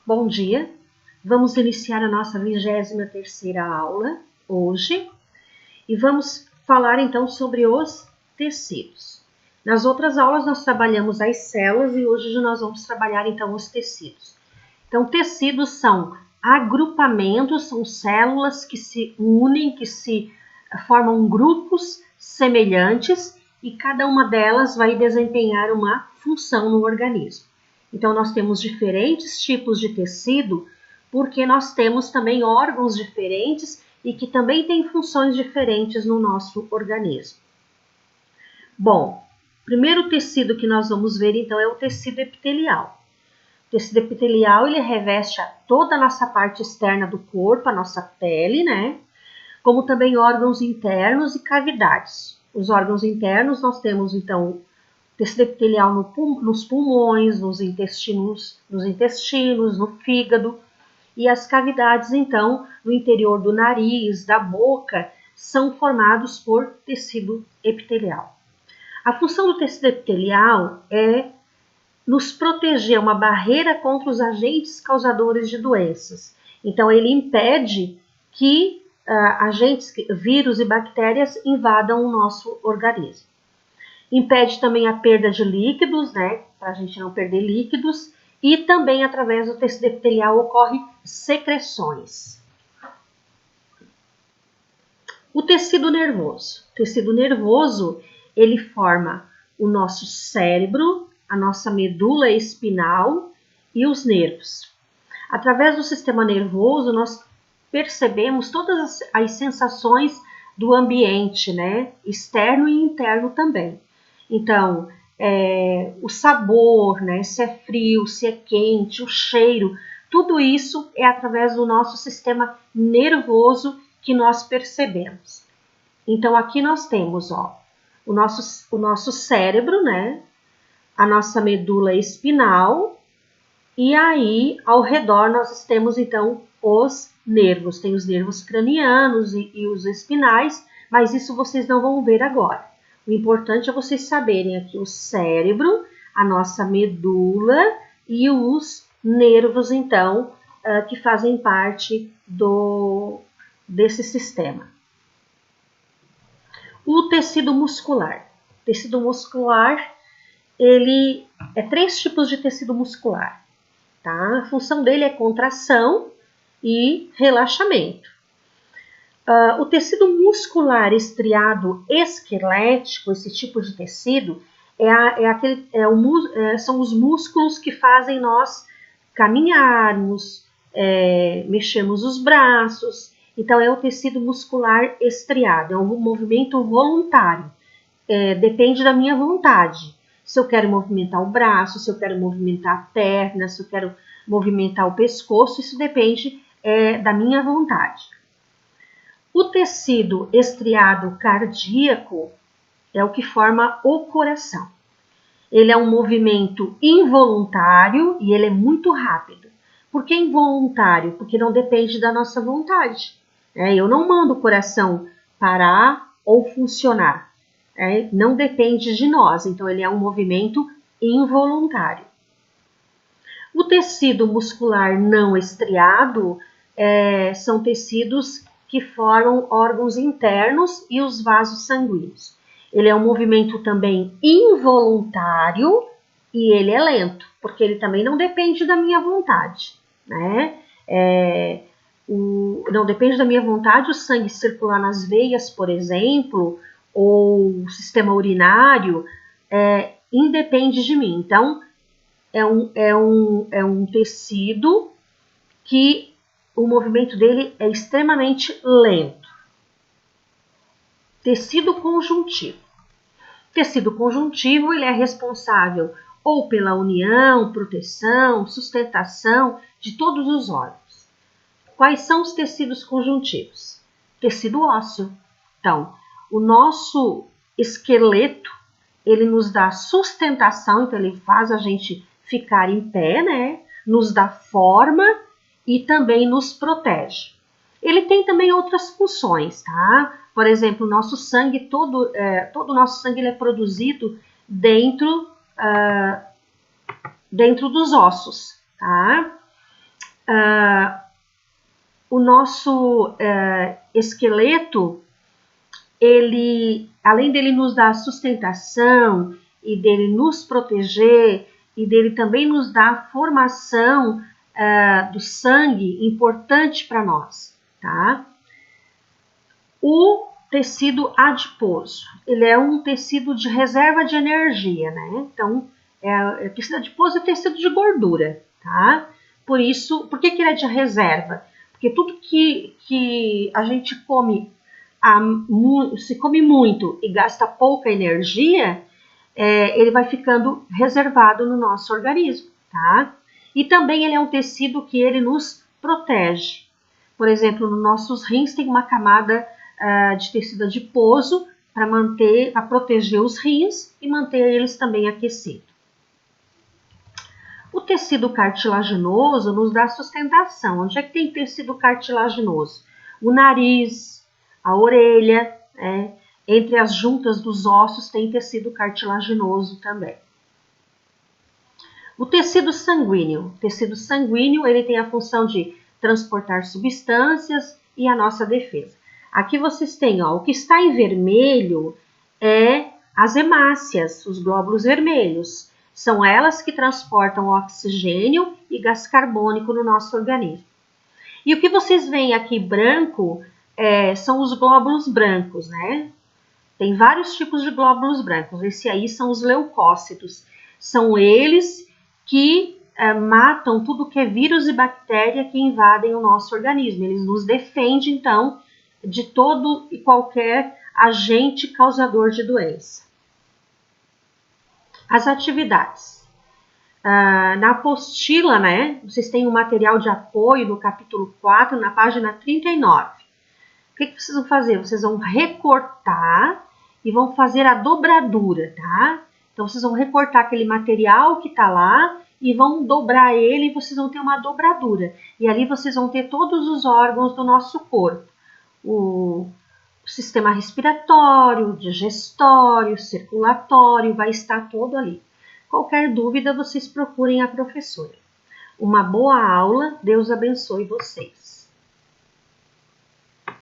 Bom dia, vamos iniciar a nossa 23ª aula hoje e vamos falar então sobre os tecidos. Nas outras aulas nós trabalhamos as células e hoje nós vamos trabalhar então os tecidos. Então tecidos são agrupamentos, são células que se unem, que se formam grupos semelhantes e cada uma delas vai desempenhar uma função no organismo. Então, nós temos diferentes tipos de tecido, porque nós temos também órgãos diferentes e que também têm funções diferentes no nosso organismo. Bom, o primeiro tecido que nós vamos ver, então, é o tecido epitelial. O tecido epitelial, ele reveste toda a nossa parte externa do corpo, a nossa pele, né? Como também órgãos internos e cavidades. Os órgãos internos, nós temos, então, tecido epitelial nos pulmões, nos intestinos, no fígado. E as cavidades, então, no interior do nariz, da boca, são formados por tecido epitelial. A função do tecido epitelial é nos proteger, uma barreira contra os agentes causadores de doenças. Então, ele impede que agentes, vírus e bactérias invadam o nosso organismo. Impede também a perda de líquidos, né, para a gente não perder líquidos, e também através do tecido epitelial ocorrem secreções. O tecido nervoso. O tecido nervoso, ele forma o nosso cérebro, a nossa medula espinal e os nervos. Através do sistema nervoso, nós percebemos todas as sensações do ambiente, né, externo e interno também. Então, o sabor, né, se é frio, se é quente, o cheiro, tudo isso é através do nosso sistema nervoso que nós percebemos. Então, aqui nós temos o nosso cérebro, né, a nossa medula espinal, e aí ao redor nós temos então os nervos. Tem os nervos cranianos e os espinais, mas isso vocês não vão ver agora. O importante é vocês saberem aqui o cérebro, a nossa medula e os nervos, então, que fazem parte desse sistema. O tecido muscular. O tecido muscular, ele é 3 tipos de tecido muscular. Tá? A função dele é contração e relaxamento. O tecido muscular estriado esquelético, esse tipo de tecido, são os músculos que fazem nós caminharmos, mexermos os braços. Então, é o tecido muscular estriado, é um movimento voluntário, depende da minha vontade. Se eu quero movimentar o braço, se eu quero movimentar a perna, se eu quero movimentar o pescoço, isso depende da minha vontade. O tecido estriado cardíaco é o que forma o coração. Ele é um movimento involuntário e ele é muito rápido. Por que involuntário? Porque não depende da nossa vontade. Eu não mando o coração parar ou funcionar. Não depende de nós, então ele é um movimento involuntário. O tecido muscular não estriado são tecidos que formam órgãos internos e os vasos sanguíneos. Ele é um movimento também involuntário e ele é lento, porque ele também não depende da minha vontade, né? Não depende da minha vontade o sangue circular nas veias, por exemplo, ou o sistema urinário, independe de mim. Então, é um tecido que o movimento dele é extremamente lento. Tecido conjuntivo. Tecido conjuntivo, ele é responsável ou pela união, proteção, sustentação de todos os órgãos. Quais são os tecidos conjuntivos? Tecido ósseo. Então, o nosso esqueleto, ele nos dá sustentação, então ele faz a gente ficar em pé, né? Nos dá forma e também nos protege. Ele tem também outras funções, tá? Por exemplo, o nosso sangue, todo o nosso sangue ele é produzido dentro dos ossos, tá? o nosso esqueleto, ele, além dele nos dar sustentação e dele nos proteger e dele também nos dar formação do sangue importante para nós, tá? O tecido adiposo, ele é um tecido de reserva de energia, né? Então, tecido adiposo é tecido de gordura, tá? Por isso, por que ele é de reserva? Porque tudo que a gente come, se come muito e gasta pouca energia, ele vai ficando reservado no nosso organismo, tá? E também ele é um tecido que ele nos protege. Por exemplo, nos nossos rins tem uma camada de tecido adiposo para proteger os rins e manter eles também aquecidos. O tecido cartilaginoso nos dá sustentação. Onde é que tem tecido cartilaginoso? O nariz, a orelha, entre as juntas dos ossos tem tecido cartilaginoso também. O tecido sanguíneo. O tecido sanguíneo ele tem a função de transportar substâncias e a nossa defesa. Aqui vocês têm, o que está em vermelho é as hemácias, os glóbulos vermelhos. São elas que transportam oxigênio e gás carbônico no nosso organismo. E o que vocês veem aqui branco são os glóbulos brancos, né? Tem vários tipos de glóbulos brancos. Esse aí são os leucócitos. São eles que matam tudo que é vírus e bactéria que invadem o nosso organismo. Eles nos defendem, então, de todo e qualquer agente causador de doença. As atividades. Na apostila, né, vocês têm um material de apoio no capítulo 4, na página 39. O que vocês vão fazer? Vocês vão recortar e vão fazer a dobradura, tá? Então, vocês vão recortar aquele material que tá lá e vão dobrar ele e vocês vão ter uma dobradura. E ali vocês vão ter todos os órgãos do nosso corpo. O sistema respiratório, digestório, circulatório, vai estar todo ali. Qualquer dúvida, vocês procurem a professora. Uma boa aula, Deus abençoe vocês.